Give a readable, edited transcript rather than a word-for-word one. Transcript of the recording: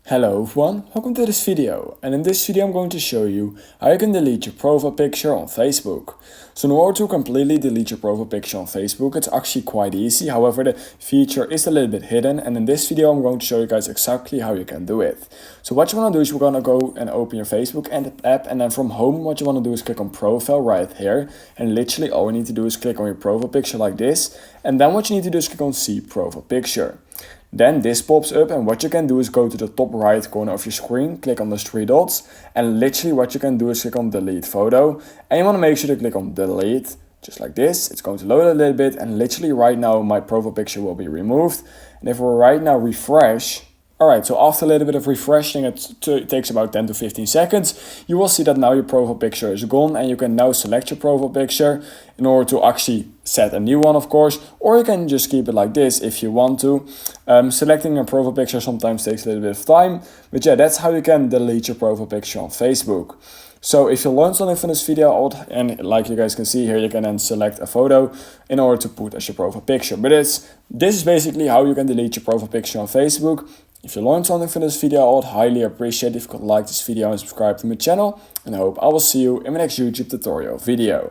Hello everyone, welcome to this video, and in this video I'm going to show you how you can delete your profile picture on Facebook. So in order to completely delete your profile picture on Facebook, it's actually quite easy. However, the feature is a little bit hidden, and in this video I'm going to show you guys exactly how you can do it. So what you want to do is we're going to go and open your Facebook app, and then from home what you want to do is click on profile right here, and literally all you need to do is click on your profile picture like this, and then what you need to do is click on see profile picture. Then this pops up, and what you can do is go to the top right corner of your screen, click on those three dots, and literally what you can do is click on delete photo, and you want to make sure to click on delete, just like this. It's going to load a little bit, and literally right now my profile picture will be removed. And if we right now refresh, alright, so after a little bit of refreshing, it takes about 10 to 15 seconds, you will see that now your profile picture is gone, and you can now select your profile picture in order to actually set a new one, of course, or you can just keep it like this if you want to. Selecting a profile picture sometimes takes a little bit of time, but yeah, that's how you can delete your profile picture on Facebook. So if you learned something from this video, and like you guys can see here, you can then select a photo in order to put as your profile picture. But this is basically how you can delete your profile picture on Facebook. If you learned something from this video, I would highly appreciate if you could like this video and subscribe to my channel. And I hope I will see you in my next YouTube tutorial video.